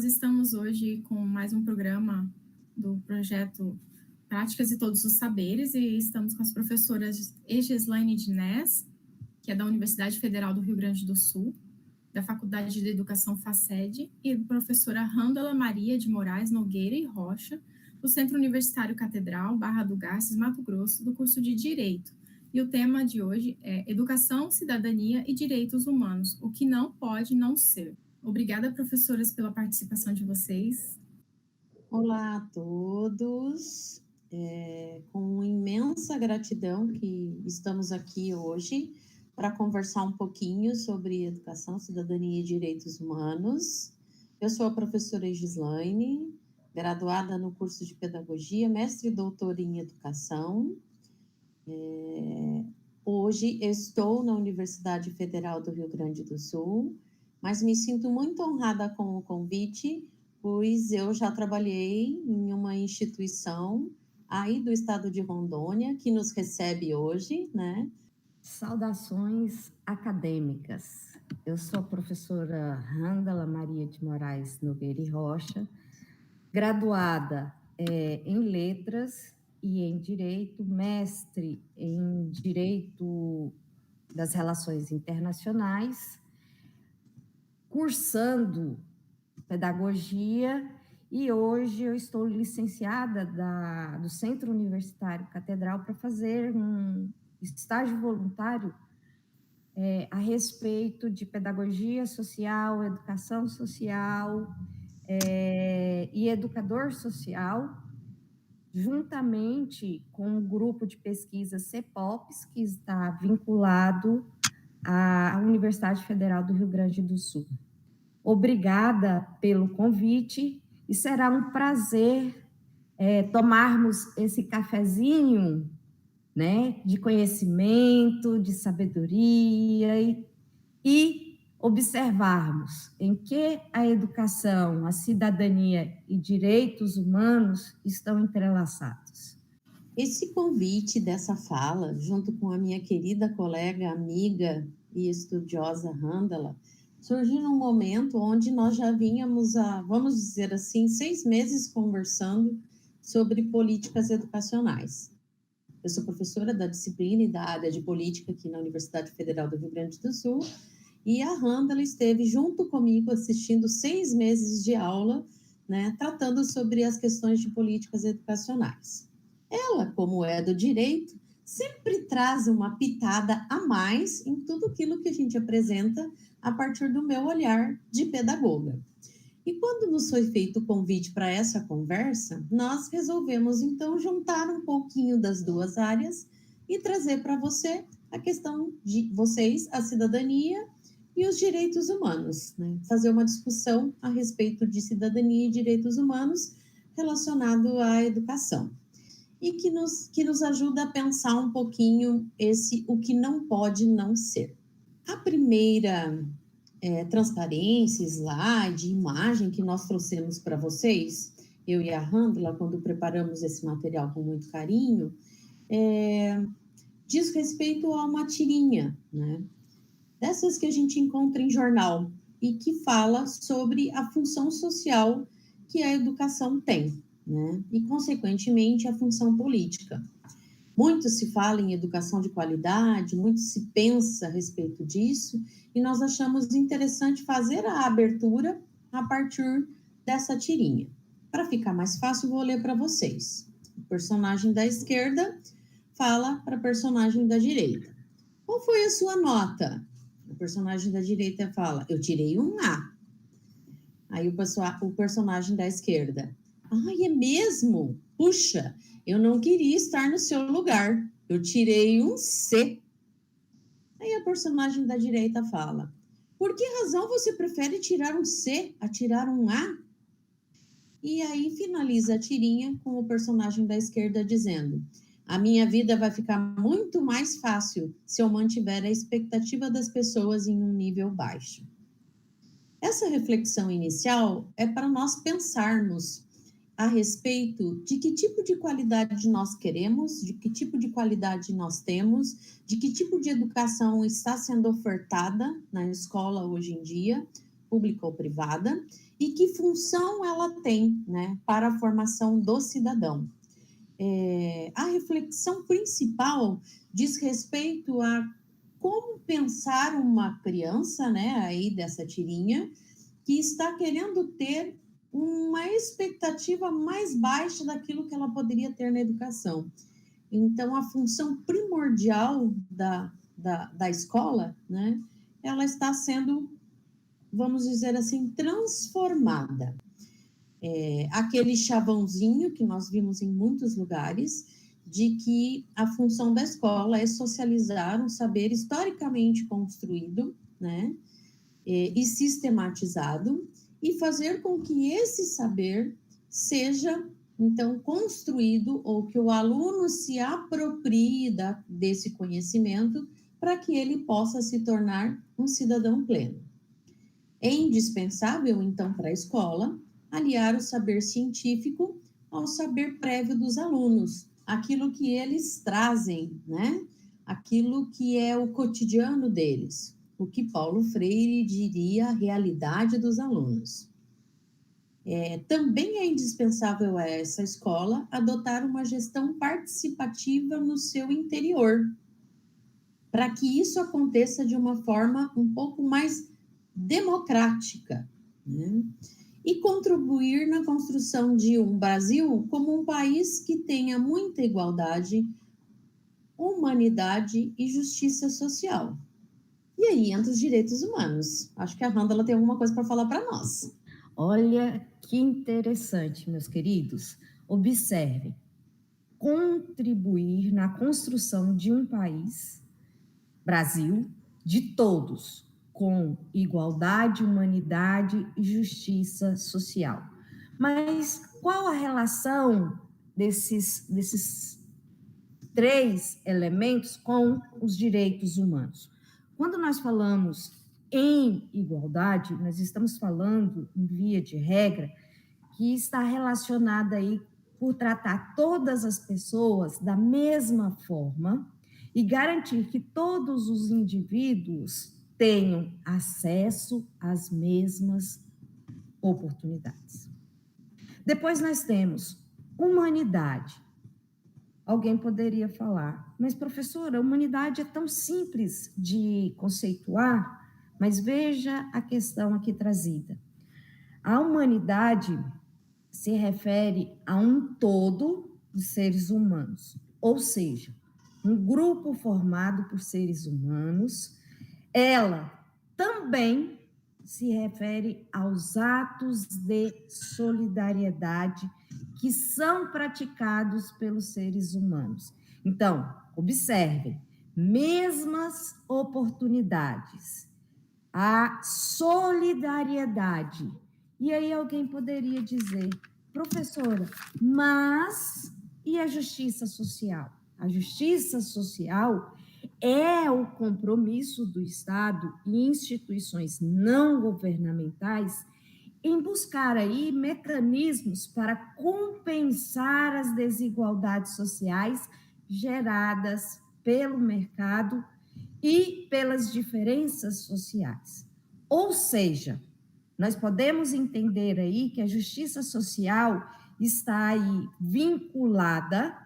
nós estamos hoje com mais um programa do projeto Práticas e Todos os Saberes e estamos com as professoras Egislaine Dines, que é da Universidade Federal do Rio Grande do Sul, da Faculdade de Educação FACED, e a professora Rândala Maria de Moraes Nogueira e Rocha, do Centro Universitário Catedral, Barra do Garças, Mato Grosso, do curso de Direito. E o tema de hoje é Educação, Cidadania e Direitos Humanos, o que não pode não ser. Obrigada, professoras, pela participação de vocês. Olá a todos, com imensa gratidão que estamos aqui hoje para conversar um pouquinho sobre educação, cidadania e direitos humanos. Eu sou a professora Egislaine, graduada no curso de Pedagogia, mestre e doutora em Educação. Hoje estou na Universidade Federal do Rio Grande do Sul, mas me sinto muito honrada com o convite, pois eu já trabalhei em uma instituição aí do estado de Rondônia, que nos recebe hoje, né? Saudações acadêmicas. Eu sou a professora Rândala Maria de Moraes Nogueira e Rocha, graduada em Letras e em Direito, mestre em Direito das Relações Internacionais, cursando Pedagogia, e hoje eu estou licenciada do Centro Universitário Catedral para fazer um estágio voluntário a respeito de pedagogia social, educação social e educador social, juntamente com o grupo de pesquisa CEPOPS, que está vinculado à Universidade Federal do Rio Grande do Sul. Obrigada pelo convite e será um prazer tomarmos esse cafezinho, né, de conhecimento, de sabedoria e observarmos em que a educação, a cidadania e direitos humanos estão entrelaçados. Esse convite dessa fala, junto com a minha querida colega, amiga e estudiosa Rândala, surgiu num momento onde nós já vínhamos vamos dizer assim, 6 meses conversando sobre políticas educacionais. Eu sou professora da disciplina e da área de política aqui na Universidade Federal do Rio Grande do Sul, e a Rândala esteve junto comigo assistindo 6 meses de aula, né, tratando sobre as questões de políticas educacionais. Ela, como é do direito, sempre traz uma pitada a mais em tudo aquilo que a gente apresenta a partir do meu olhar de pedagoga. E quando nos foi feito o convite para essa conversa, nós resolvemos, então, juntar um pouquinho das duas áreas e trazer para você a questão de vocês, a cidadania e os direitos humanos, né? Fazer uma discussão a respeito de cidadania e direitos humanos relacionado à educação. E que nos ajuda a pensar um pouquinho o que não pode não ser. A primeira transparência, slide, imagem que nós trouxemos para vocês, eu e a Rândala, quando preparamos esse material com muito carinho, diz respeito a uma tirinha, né? Dessas que a gente encontra em jornal e que fala sobre a função social que a educação tem, né? E, consequentemente, a função política. Muito se fala em educação de qualidade, muito se pensa a respeito disso, e nós achamos interessante fazer a abertura a partir dessa tirinha. Para ficar mais fácil, vou ler para vocês. O personagem da esquerda fala para a personagem da direita. Qual foi a sua nota? O personagem da direita fala, eu tirei um A. Aí o personagem da esquerda, ai, é mesmo? Puxa, eu não queria estar no seu lugar, eu tirei um C. Aí a personagem da direita fala, por que razão você prefere tirar um C a tirar um A? E aí finaliza a tirinha com o personagem da esquerda dizendo, a minha vida vai ficar muito mais fácil se eu mantiver a expectativa das pessoas em um nível baixo. Essa reflexão inicial é para nós pensarmos a respeito de que tipo de qualidade nós queremos, de que tipo de qualidade nós temos, de que tipo de educação está sendo ofertada na escola hoje em dia, pública ou privada, e que função ela tem, né, para a formação do cidadão. A reflexão principal diz respeito a como pensar uma criança, né, aí dessa tirinha, que está querendo ter uma expectativa mais baixa daquilo que ela poderia ter na educação. Então, a função primordial da escola, né, ela está sendo, vamos dizer assim, transformada. Aquele chavãozinho que nós vimos em muitos lugares, de que a função da escola é socializar um saber historicamente construído, né, e sistematizado, e fazer com que esse saber seja, então, construído, ou que o aluno se aproprie desse conhecimento, para que ele possa se tornar um cidadão pleno. É indispensável, então, para a escola, aliar o saber científico ao saber prévio dos alunos, aquilo que eles trazem, né? Aquilo que é o cotidiano deles, o que Paulo Freire diria a realidade dos alunos. Também é indispensável a essa escola adotar uma gestão participativa no seu interior, para que isso aconteça de uma forma um pouco mais democrática, né? E contribuir na construção de um Brasil como um país que tenha muita igualdade, humanidade e justiça social. E aí entra os direitos humanos. Acho que a Randala tem alguma coisa para falar para nós. Olha que interessante, meus queridos. Observem, contribuir na construção de um país, Brasil, de todos, com igualdade, humanidade e justiça social. Mas qual a relação desses três elementos com os direitos humanos? Quando nós falamos em igualdade, nós estamos falando, em via de regra, que está relacionada aí por tratar todas as pessoas da mesma forma e garantir que todos os indivíduos tenham acesso às mesmas oportunidades. Depois nós temos humanidade. Alguém poderia falar, mas professora, a humanidade é tão simples de conceituar, mas veja a questão aqui trazida. A humanidade se refere a um todo de seres humanos, ou seja, um grupo formado por seres humanos. Ela também se refere aos atos de solidariedade que são praticados pelos seres humanos. Então, observem, mesmas oportunidades, a solidariedade. E aí alguém poderia dizer, professora, mas e a justiça social? A justiça social é o compromisso do Estado e instituições não governamentais em buscar aí mecanismos para compensar as desigualdades sociais geradas pelo mercado e pelas diferenças sociais. Ou seja, nós podemos entender aí que a justiça social está aí vinculada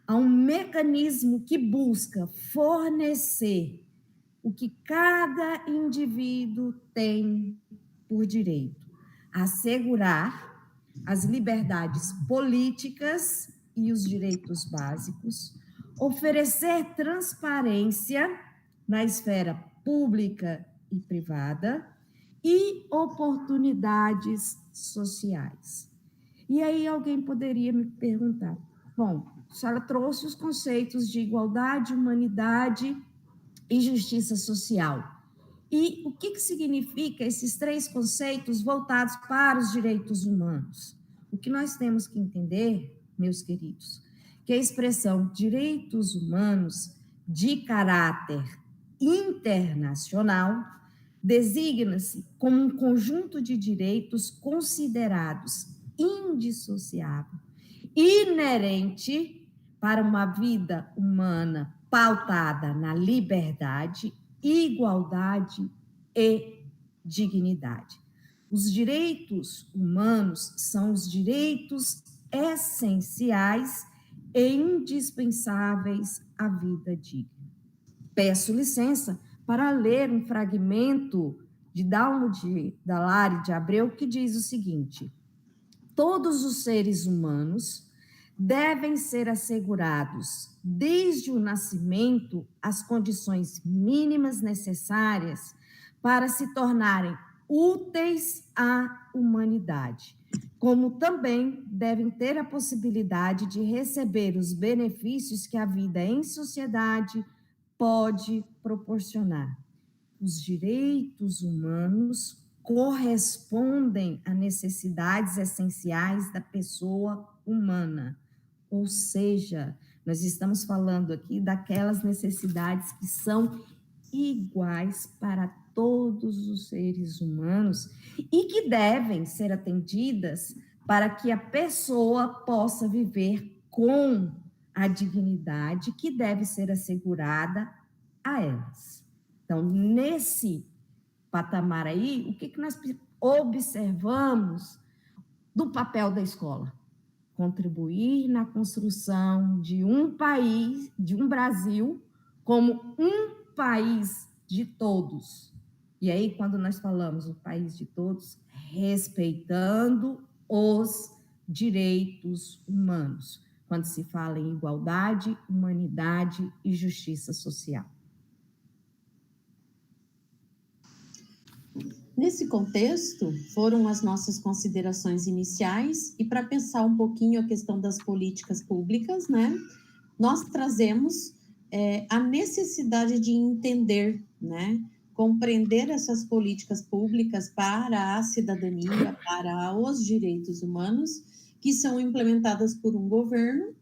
a um mecanismo que busca fornecer o que cada indivíduo tem por direito, assegurar as liberdades políticas e os direitos básicos, oferecer transparência na esfera pública e privada e oportunidades sociais. E aí alguém poderia me perguntar, bom, a senhora trouxe os conceitos de igualdade, humanidade e justiça social. E o que significa esses três conceitos voltados para os direitos humanos? O que nós temos que entender, meus queridos, que a expressão direitos humanos de caráter internacional designa-se como um conjunto de direitos considerados indissociável, inerente para uma vida humana pautada na liberdade, igualdade e dignidade. Os direitos humanos são os direitos essenciais e indispensáveis à vida digna. Peço licença para ler um fragmento de Dalmo de Dallari de Abreu, que diz o seguinte: todos os seres humanos devem ser assegurados, desde o nascimento, as condições mínimas necessárias para se tornarem úteis à humanidade, como também devem ter a possibilidade de receber os benefícios que a vida em sociedade pode proporcionar. Os direitos humanos correspondem a necessidades essenciais da pessoa humana, ou seja, nós estamos falando aqui daquelas necessidades que são iguais para todos os seres humanos e que devem ser atendidas para que a pessoa possa viver com a dignidade que deve ser assegurada a elas. Então, nesse patamar aí, o que nós observamos do papel da escola? Contribuir na construção de um país, de um Brasil, como um país de todos. E aí, quando nós falamos o país de todos, respeitando os direitos humanos, quando se fala em igualdade, humanidade e justiça social. Nesse contexto, foram as nossas considerações iniciais, e para pensar um pouquinho a questão das políticas públicas, né, nós trazemos a necessidade de entender, né, compreender essas políticas públicas para a cidadania, para os direitos humanos, que são implementadas por um governo,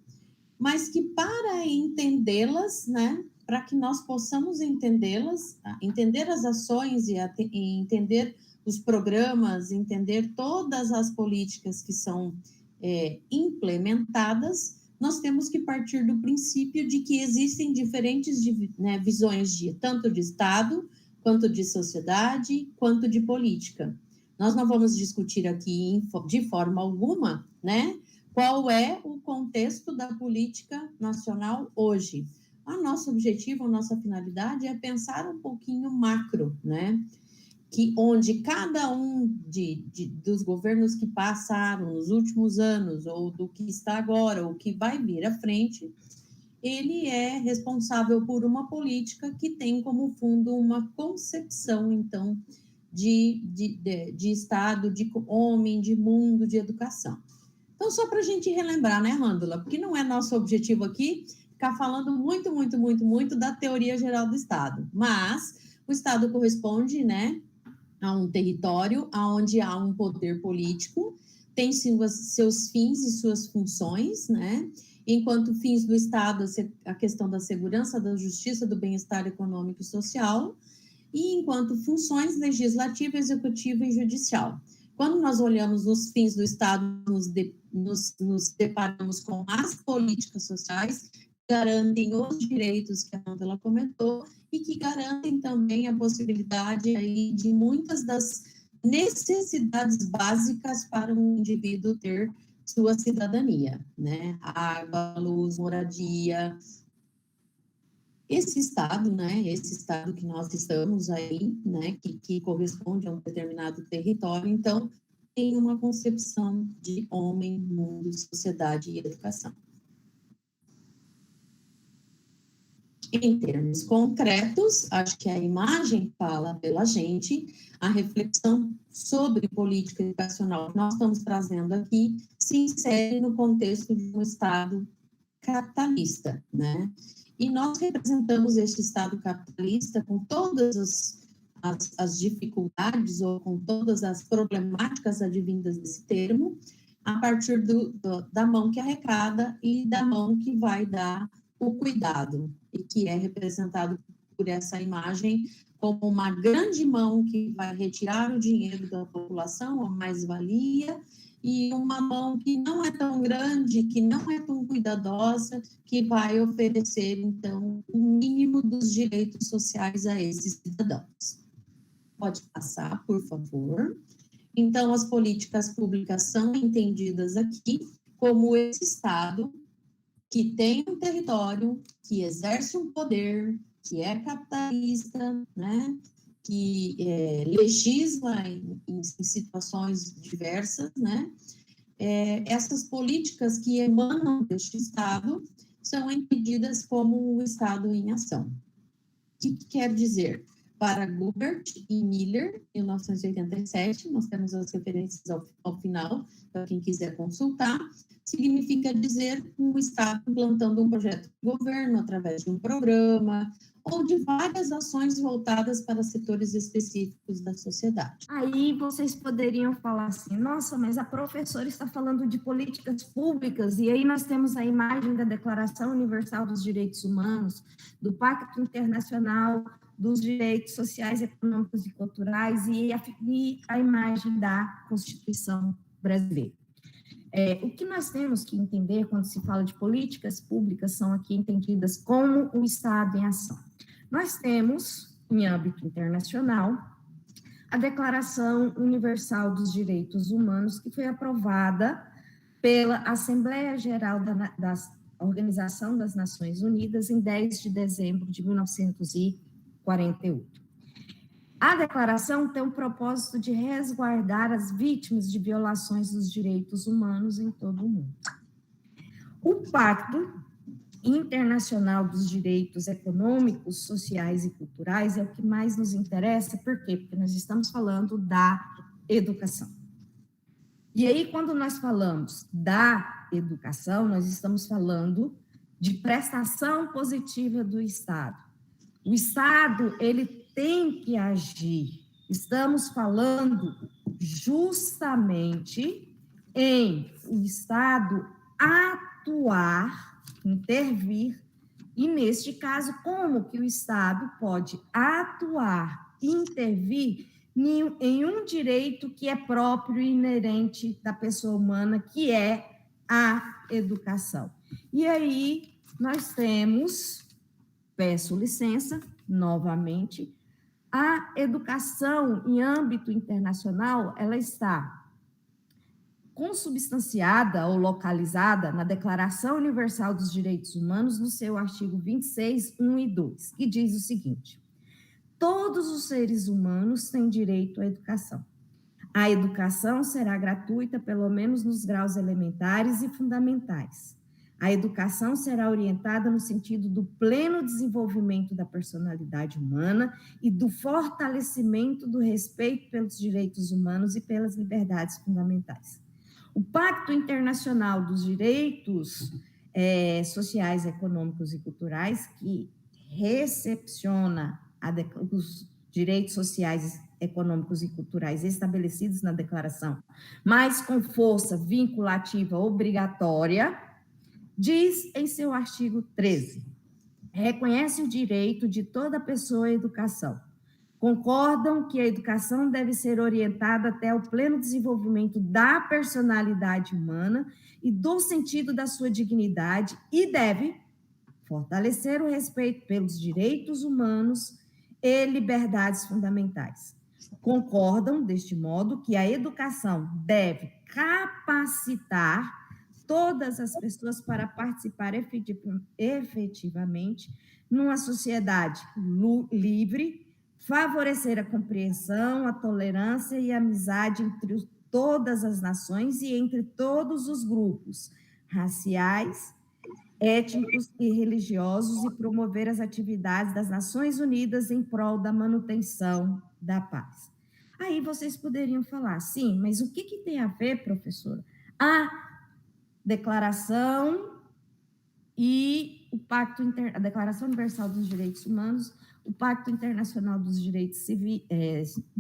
mas que para entendê-las, né, para que nós possamos entendê-las, entender as ações e entender os programas, entender todas as políticas que são implementadas, nós temos que partir do princípio de que existem diferentes visões tanto de Estado, quanto de sociedade, quanto de política. Nós não vamos discutir aqui de forma alguma, né, qual é o contexto da política nacional hoje. O nosso objetivo, a nossa finalidade é pensar um pouquinho macro, né? Onde cada um dos governos que passaram nos últimos anos, ou do que está agora, ou que vai vir à frente, ele é responsável por uma política que tem como fundo uma concepção, então, de Estado, de homem, de mundo, de educação. Então, só para a gente relembrar, né, Rândola? Porque não é nosso objetivo aqui ficar falando muito da teoria geral do Estado, mas o Estado corresponde, né, a um território onde há um poder político, tem seus fins e suas funções, né? Enquanto fins do Estado, a questão da segurança, da justiça, do bem-estar econômico e social, e enquanto funções legislativa, executiva e judicial. Quando nós olhamos os fins do Estado, nos deparamos com as políticas sociais que garantem os direitos que a Rândola comentou e que garantem também a possibilidade aí de muitas das necessidades básicas para um indivíduo ter sua cidadania, né? Água, luz, moradia. Esse Estado, né, esse Estado que nós estamos aí, né, que corresponde a um determinado território, então, tem uma concepção de homem, mundo, sociedade e educação. Em termos concretos, acho que a imagem fala pela gente, a reflexão sobre política educacional que nós estamos trazendo aqui se insere no contexto de um Estado capitalista, né? E nós representamos este Estado capitalista com todas as dificuldades ou com todas as problemáticas advindas desse termo, a partir da mão que arrecada e da mão que vai dar o cuidado, e que é representado por essa imagem como uma grande mão que vai retirar o dinheiro da população, a mais-valia, e uma mão que não é tão grande, que não é tão cuidadosa, que vai oferecer, então, o mínimo dos direitos sociais a esses cidadãos. Pode passar, por favor. Então, as políticas públicas são entendidas aqui como esse Estado que tem um território, que exerce um poder, que é capitalista, né? Que legisla em situações diversas, né? Essas políticas que emanam deste Estado são entendidas como o Estado em ação. O que quer dizer? Para Gubert e Miller, 1987, nós temos as referências ao final, para quem quiser consultar, significa dizer um Estado implantando um projeto de governo através de um programa ou de várias ações voltadas para setores específicos da sociedade. Aí vocês poderiam falar assim, nossa, mas a professora está falando de políticas públicas, e aí nós temos a imagem da Declaração Universal dos Direitos Humanos, do Pacto Internacional dos Direitos Sociais, Econômicos e Culturais, e a imagem da Constituição Brasileira. O que nós temos que entender quando se fala de políticas públicas são aqui entendidas como o Estado em ação. Nós temos, em âmbito internacional, a Declaração Universal dos Direitos Humanos, que foi aprovada pela Assembleia Geral da Organização das Nações Unidas em 10 de dezembro de 1948. A declaração tem o propósito de resguardar as vítimas de violações dos direitos humanos em todo o mundo. O Pacto Internacional dos Direitos Econômicos, Sociais e Culturais é o que mais nos interessa, por quê? Porque nós estamos falando da educação. E aí, quando nós falamos da educação, nós estamos falando de prestação positiva do Estado. O Estado, ele tem que agir. Estamos falando justamente em o Estado atuar, intervir, e neste caso, como que o Estado pode atuar, intervir em um direito que é próprio e inerente da pessoa humana, que é a educação. E aí nós temos, peço licença, novamente, a educação em âmbito internacional, ela está consubstanciada ou localizada na Declaração Universal dos Direitos Humanos, no seu artigo 26, 1 e 2, que diz o seguinte: todos os seres humanos têm direito à educação. A educação será gratuita, pelo menos nos graus elementares e fundamentais. A educação será orientada no sentido do pleno desenvolvimento da personalidade humana e do fortalecimento do respeito pelos direitos humanos e pelas liberdades fundamentais. O Pacto Internacional dos Direitos Sociais, Econômicos e Culturais, que recepciona os direitos sociais, econômicos e culturais estabelecidos na declaração, mas com força vinculativa obrigatória, diz em seu artigo 13, reconhece o direito de toda pessoa à educação. Concordam que a educação deve ser orientada até o pleno desenvolvimento da personalidade humana e do sentido da sua dignidade e deve fortalecer o respeito pelos direitos humanos e liberdades fundamentais. Concordam, deste modo, que a educação deve capacitar todas as pessoas para participar efetivamente numa sociedade livre, favorecer a compreensão, a tolerância e a amizade entre todas as nações e entre todos os grupos raciais, étnicos e religiosos e promover as atividades das Nações Unidas em prol da manutenção da paz. Aí vocês poderiam falar, sim, mas o que tem a ver, professora? A Declaração e o Pacto a Declaração Universal dos Direitos Humanos, o Pacto Internacional dos Direitos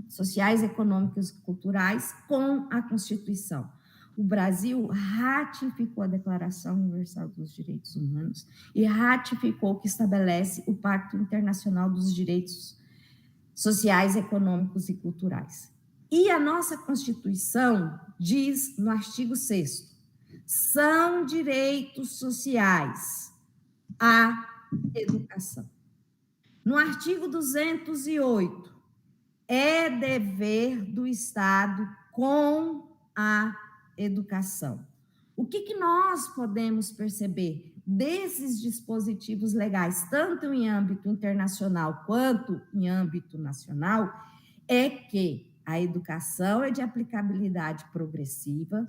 Sociais, Econômicos e Culturais com a Constituição. O Brasil ratificou a Declaração Universal dos Direitos Humanos e ratificou que estabelece o Pacto Internacional dos Direitos Sociais, Econômicos e Culturais. E a nossa Constituição diz no artigo 6º, são direitos sociais a educação. No artigo 208, é dever do Estado com a educação. O que nós podemos perceber desses dispositivos legais, tanto em âmbito internacional quanto em âmbito nacional, é que a educação é de aplicabilidade progressiva,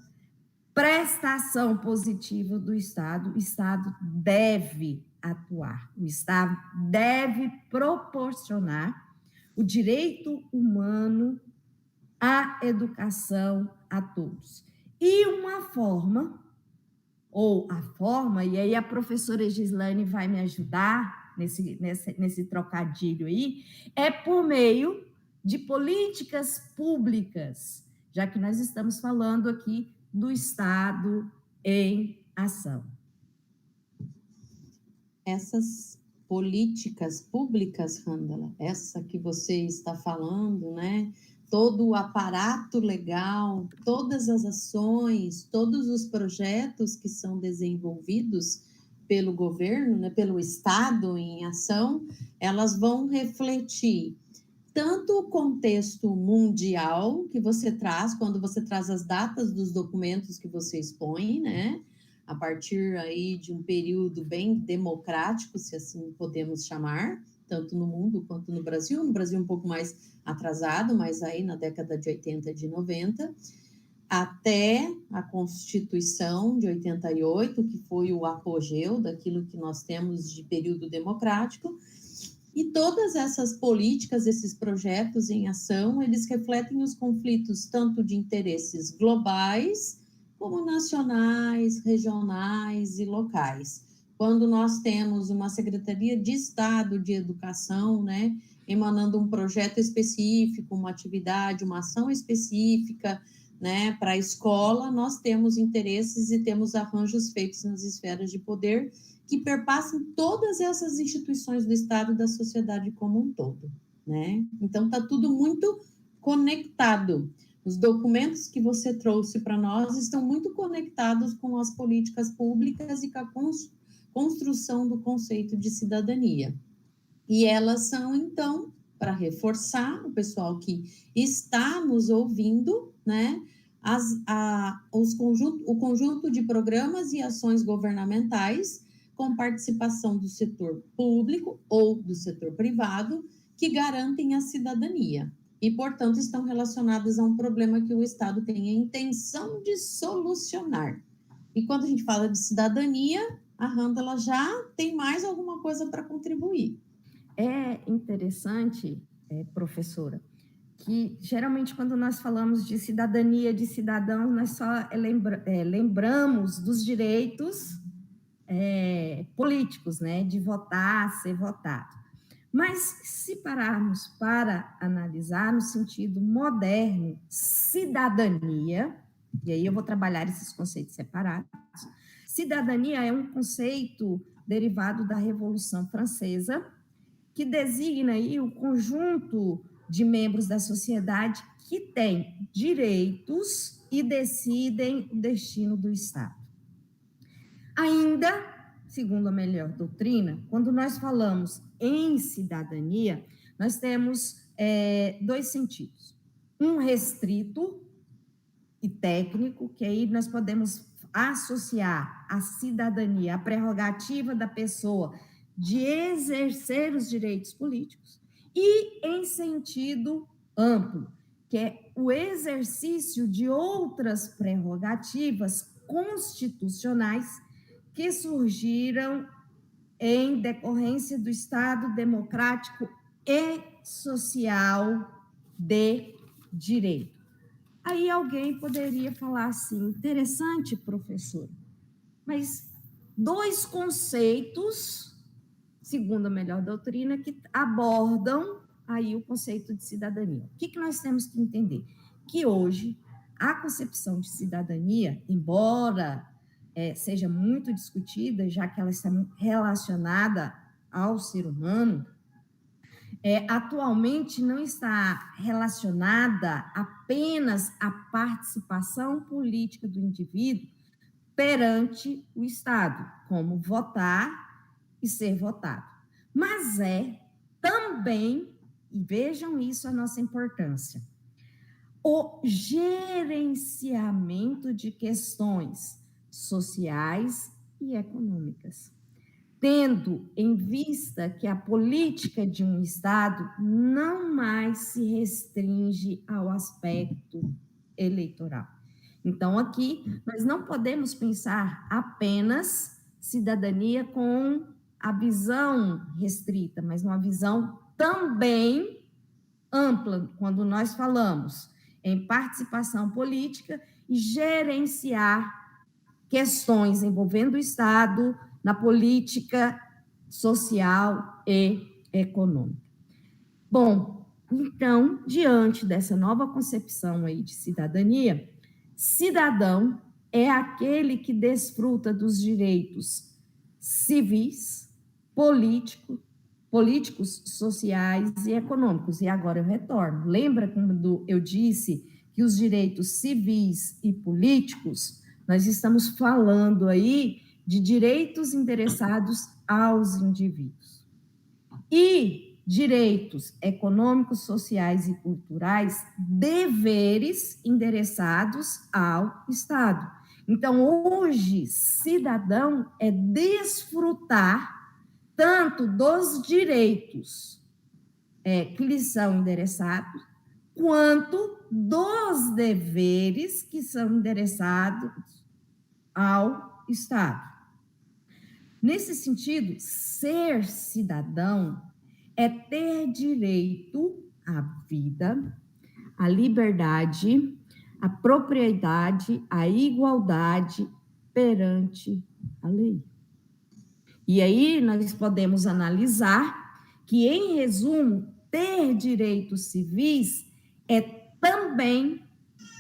prestação positiva do Estado, o Estado deve atuar, o Estado deve proporcionar o direito humano à educação a todos. E uma forma, e aí a professora Gislaine vai me ajudar nesse trocadilho aí, é por meio de políticas públicas, já que nós estamos falando aqui do Estado em ação. Essas políticas públicas, Randala, essa que você está falando, né? Todo o aparato legal, todas as ações, todos os projetos que são desenvolvidos pelo governo, né, pelo Estado em ação, elas vão refletir tanto o contexto mundial que você traz, quando você traz as datas dos documentos que você expõe, né? A partir aí de um período bem democrático, se assim podemos chamar, tanto no mundo quanto no Brasil um pouco mais atrasado, mas aí na década de 80 e de 90, até a Constituição de 88, que foi o apogeu daquilo que nós temos de período democrático. E todas essas políticas, esses projetos em ação, eles refletem os conflitos tanto de interesses globais, como nacionais, regionais e locais. Quando nós temos uma Secretaria de Estado de Educação, né, emanando um projeto específico, uma atividade, uma ação específica, né, para a escola, nós temos interesses e temos arranjos feitos nas esferas de poder que perpassam todas essas instituições do Estado e da sociedade como um todo, né? Então, está tudo muito conectado. Os documentos que você trouxe para nós estão muito conectados com as políticas públicas e com a construção do conceito de cidadania. E elas são, então, para reforçar o pessoal que está nos ouvindo, né? O conjunto de programas e ações governamentais com participação do setor público ou do setor privado que garantem a cidadania e, portanto, estão relacionadas a um problema que o Estado tem a intenção de solucionar. E quando a gente fala de cidadania, a Randala já tem mais alguma coisa para contribuir. É interessante, professora, que geralmente quando nós falamos de cidadania, de cidadão, nós só lembramos dos direitos políticos, né, de votar, ser votado. Mas se pararmos para analisar no sentido moderno, cidadania, e aí eu vou trabalhar esses conceitos separados, cidadania é um conceito derivado da Revolução Francesa, que designa aí o conjunto de membros da sociedade que têm direitos e decidem o destino do Estado. Ainda, segundo a melhor doutrina, quando nós falamos em cidadania, nós temos dois sentidos. Um restrito e técnico, que aí nós podemos associar a cidadania, a prerrogativa da pessoa de exercer os direitos políticos, e em sentido amplo, que é o exercício de outras prerrogativas constitucionais que surgiram em decorrência do Estado democrático e social de direito. Aí alguém poderia falar assim, interessante, professor, mas dois conceitos, segundo a melhor doutrina, que abordam aí o conceito de cidadania. O que nós temos que entender? Que hoje a concepção de cidadania, embora seja muito discutida, já que ela está relacionada ao ser humano, atualmente não está relacionada apenas à participação política do indivíduo perante o Estado, como votar e ser votado. Mas também, e vejam isso a nossa importância, o gerenciamento de questões sociais e econômicas, tendo em vista que a política de um Estado não mais se restringe ao aspecto eleitoral. Então, aqui, nós não podemos pensar apenas cidadania com a visão restrita, mas uma visão também ampla, quando nós falamos em participação política e gerenciar questões envolvendo o Estado na política social e econômica. Bom, então, diante dessa nova concepção aí de cidadania, cidadão é aquele que desfruta dos direitos civis, políticos, sociais e econômicos. E agora eu retorno. Lembra quando eu disse que os direitos civis e políticos, nós estamos falando aí de direitos endereçados aos indivíduos. E direitos econômicos, sociais e culturais, deveres endereçados ao Estado. Então, hoje, cidadão é desfrutar tanto dos direitos que lhes são endereçados, quanto dos deveres que são endereçados ao Estado. Nesse sentido, ser cidadão é ter direito à vida, à liberdade, à propriedade, à igualdade perante a lei. E aí nós podemos analisar que, em resumo, ter direitos civis é também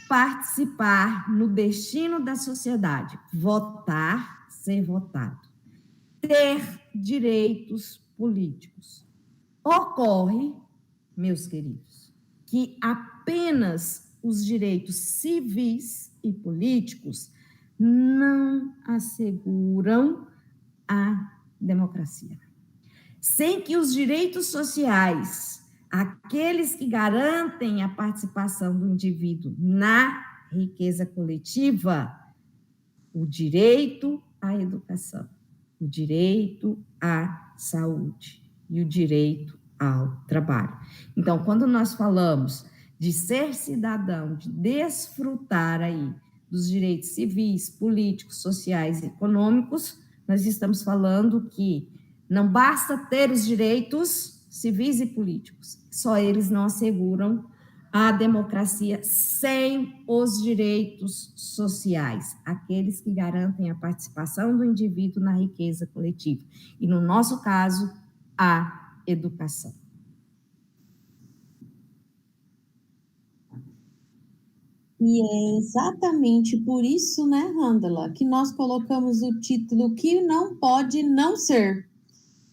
participar no destino da sociedade, votar, ser votado. Ter direitos políticos. Ocorre, meus queridos, que apenas os direitos civis e políticos não asseguram a democracia. Sem que os direitos sociais, aqueles que garantem a participação do indivíduo na riqueza coletiva, o direito à educação, o direito à saúde e o direito ao trabalho. Então, quando nós falamos de ser cidadão, de desfrutar aí dos direitos civis, políticos, sociais e econômicos, nós estamos falando que não basta ter os direitos civis e políticos, só eles não asseguram a democracia sem os direitos sociais, aqueles que garantem a participação do indivíduo na riqueza coletiva. E, no nosso caso, a educação. E é exatamente por isso, né, Randala, que nós colocamos o título que não pode não ser,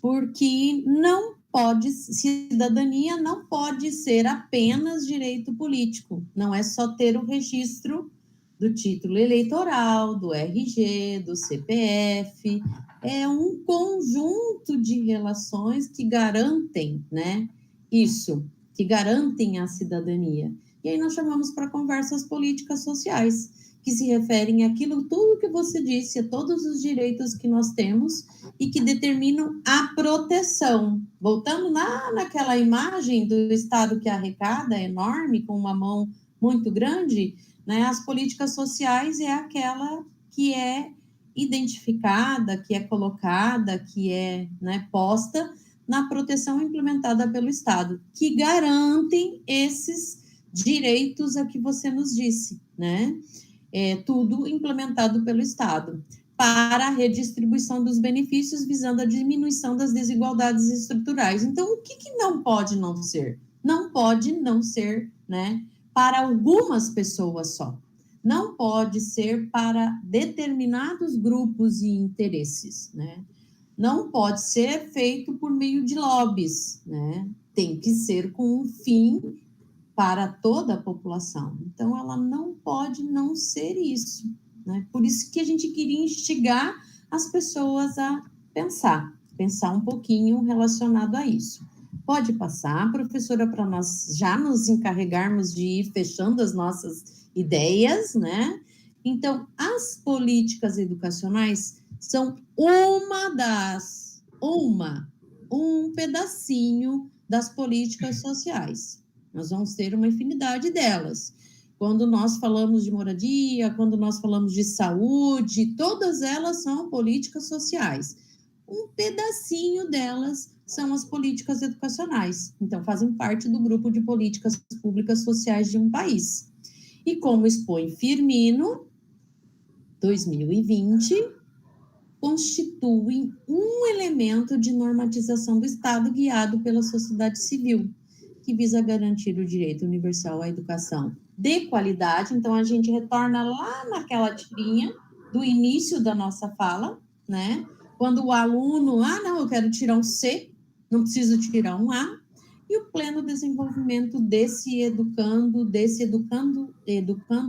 porque não pode, cidadania não pode ser apenas direito político, não é só ter o registro do título eleitoral, do RG, do CPF, é um conjunto de relações que garantem, né, isso, que garantem a cidadania. E aí nós chamamos para conversas políticas sociais, que se referem àquilo tudo que você disse, a todos os direitos que nós temos e que determinam a proteção. Voltando lá naquela imagem do Estado que arrecada, enorme, com uma mão muito grande, né, as políticas sociais é aquela que é identificada, que é colocada, que é, né, posta na proteção implementada pelo Estado, que garantem esses direitos a que você nos disse, né? Tudo implementado pelo Estado, para a redistribuição dos benefícios, visando a diminuição das desigualdades estruturais. Então, o que não pode não ser? Não pode não ser, né, para algumas pessoas só. Não pode ser para determinados grupos e interesses, né? Não pode ser feito por meio de lobbies, né? Tem que ser com um fim para toda a população. Então, ela não pode não ser isso, né? Por isso que a gente queria instigar as pessoas a pensar um pouquinho relacionado a isso. Pode passar, professora, para nós já nos encarregarmos de ir fechando as nossas ideias, né? Então, as políticas educacionais são um pedacinho das políticas sociais. Nós vamos ter uma infinidade delas. Quando nós falamos de moradia, quando nós falamos de saúde, todas elas são políticas sociais. Um pedacinho delas são as políticas educacionais. Então, fazem parte do grupo de políticas públicas sociais de um país. E como expõe Firmino, 2020, constituem um elemento de normatização do Estado guiado pela sociedade civil, que visa garantir o direito universal à educação de qualidade. Então, a gente retorna lá naquela tirinha do início da nossa fala, né? Quando o aluno, não, eu quero tirar um C, não preciso tirar um A, e o pleno desenvolvimento desse educando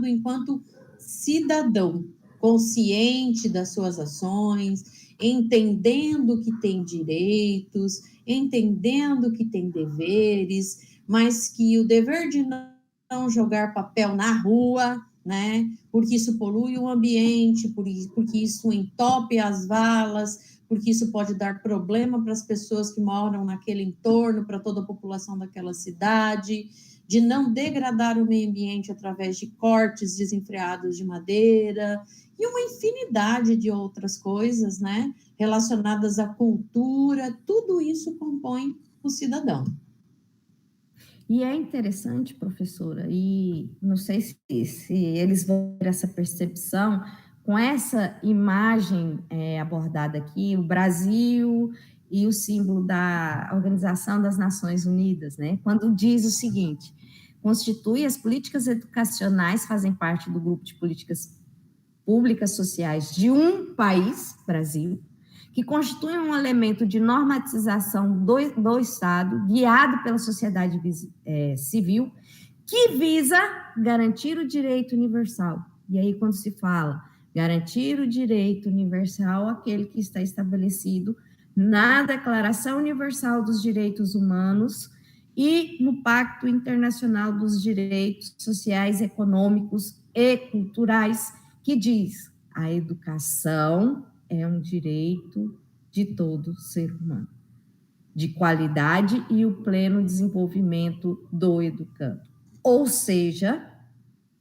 enquanto cidadão, consciente das suas ações, entendendo que tem direitos, entendendo que tem deveres, mas que o dever de não jogar papel na rua, né? Porque isso polui o ambiente, porque isso entope as valas, porque isso pode dar problema para as pessoas que moram naquele entorno, para toda a população daquela cidade, de não degradar o meio ambiente através de cortes desenfreados de madeira, e uma infinidade de outras coisas, né? Relacionadas à cultura, tudo isso compõe o cidadão. E é interessante, professora, e não sei se eles vão ter essa percepção, com essa imagem abordada aqui, o Brasil e o símbolo da Organização das Nações Unidas, né? Quando diz o seguinte: constitui as políticas educacionais, fazem parte do grupo de políticas públicas sociais de um país, Brasil, que constitui um elemento de normatização do Estado, guiado pela sociedade civil, que visa garantir o direito universal. E aí, quando se fala garantir o direito universal, aquele que está estabelecido na Declaração Universal dos Direitos Humanos e no Pacto Internacional dos Direitos Sociais, Econômicos e Culturais, que diz: a educação é um direito de todo ser humano, de qualidade e o pleno desenvolvimento do educando. Ou seja,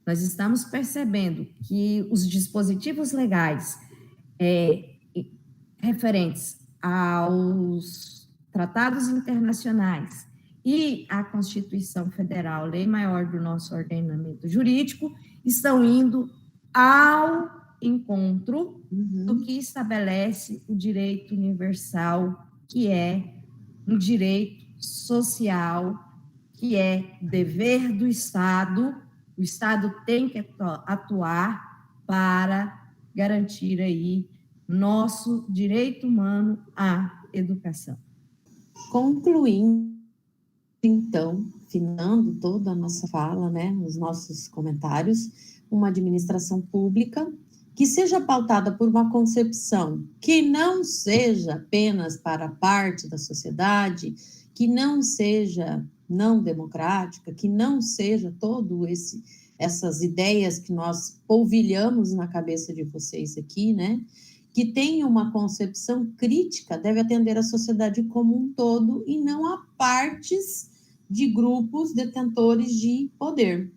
nós estamos percebendo que os dispositivos legais referentes aos tratados internacionais e à Constituição Federal, lei maior do nosso ordenamento jurídico, estão indo ao encontro do que estabelece o direito universal, que é um direito social, que é dever do Estado. O Estado tem que atuar para garantir aí nosso direito humano à educação. Concluindo, então, finando toda a nossa fala, né, os nossos comentários, uma administração pública que seja pautada por uma concepção que não seja apenas para parte da sociedade, que não seja não democrática, que não seja essas ideias que nós polvilhamos na cabeça de vocês aqui, né? Que tenha uma concepção crítica, deve atender a sociedade como um todo e não a partes de grupos detentores de poder.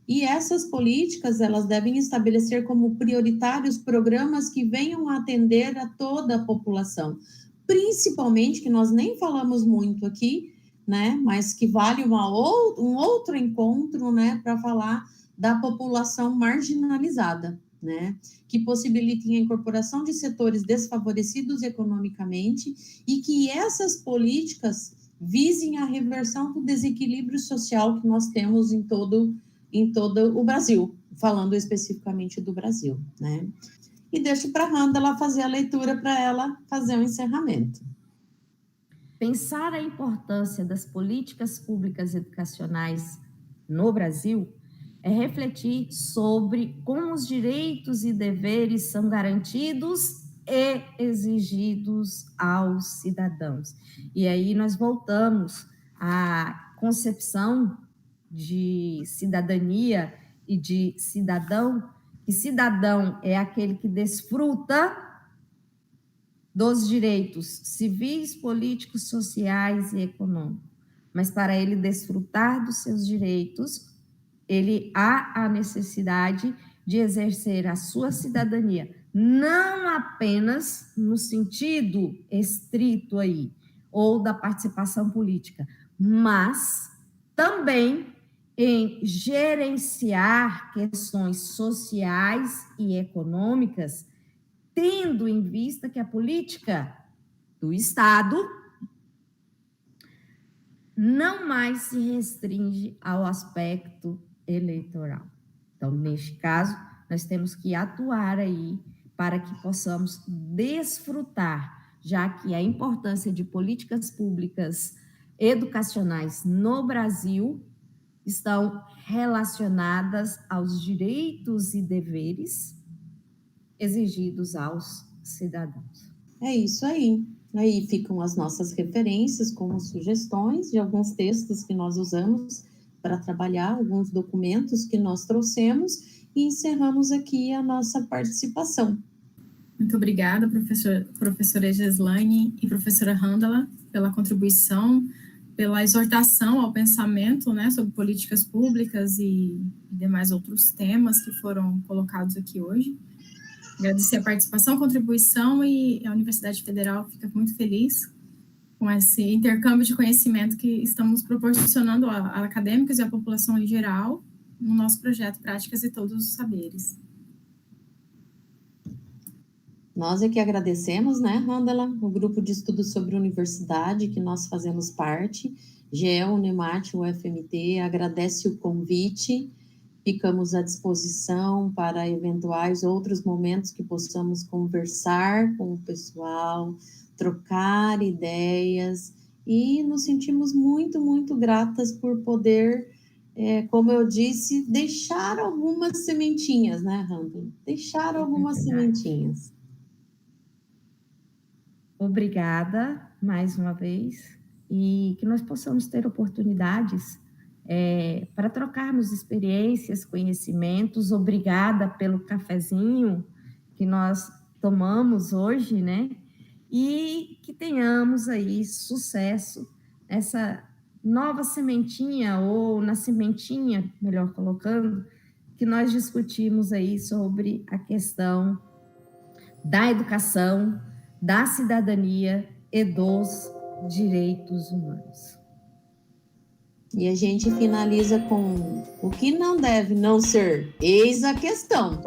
E essas políticas, elas devem estabelecer como prioritários programas que venham a atender a toda a população, principalmente, que nós nem falamos muito aqui, né, mas que vale um outro encontro, né, para falar da população marginalizada, né, que possibilitem a incorporação de setores desfavorecidos economicamente e que essas políticas visem a reversão do desequilíbrio social que nós temos em todo o Brasil, falando especificamente do Brasil, né? E deixo para a Randala fazer a leitura para ela fazer o encerramento. Pensar a importância das políticas públicas educacionais no Brasil é refletir sobre como os direitos e deveres são garantidos e exigidos aos cidadãos. E aí nós voltamos a concepção de cidadania e de cidadão, que cidadão é aquele que desfruta dos direitos civis, políticos, sociais e econômicos. Mas para ele desfrutar dos seus direitos, ele há a necessidade de exercer a sua cidadania, não apenas no sentido estrito aí, ou da participação política, mas também em gerenciar questões sociais e econômicas, tendo em vista que a política do Estado não mais se restringe ao aspecto eleitoral. Então, neste caso, nós temos que atuar aí para que possamos desfrutar, já que a importância de políticas públicas educacionais no Brasil estão relacionadas aos direitos e deveres exigidos aos cidadãos. É isso aí. Aí ficam as nossas referências como sugestões de alguns textos que nós usamos para trabalhar, alguns documentos que nós trouxemos e encerramos aqui a nossa participação. Muito obrigada, professora Egislaine e professora Handala, pela contribuição, pela exortação ao pensamento, né, sobre políticas públicas e demais outros temas que foram colocados aqui hoje. Agradecer a participação, a contribuição, e a Universidade Federal fica muito feliz com esse intercâmbio de conhecimento que estamos proporcionando a acadêmicos e à população em geral no nosso projeto Práticas e Todos os Saberes. Nós é que agradecemos, né, Handala, o grupo de estudos sobre universidade que nós fazemos parte, GEL, UNEMAT, UFMT, agradece o convite. Ficamos à disposição para eventuais outros momentos que possamos conversar com o pessoal, trocar ideias, e nos sentimos muito, muito gratas por poder, como eu disse, deixar algumas sementinhas, né, Randall? Deixar algumas sementinhas. Obrigada, mais uma vez, e que nós possamos ter oportunidades para trocarmos experiências, conhecimentos. Obrigada pelo cafezinho que nós tomamos hoje, né? E que tenhamos aí sucesso nessa nova sementinha, ou na sementinha, melhor colocando, que nós discutimos aí sobre a questão da educação, da cidadania e dos direitos humanos. E a gente finaliza com o que não deve não ser, eis a questão.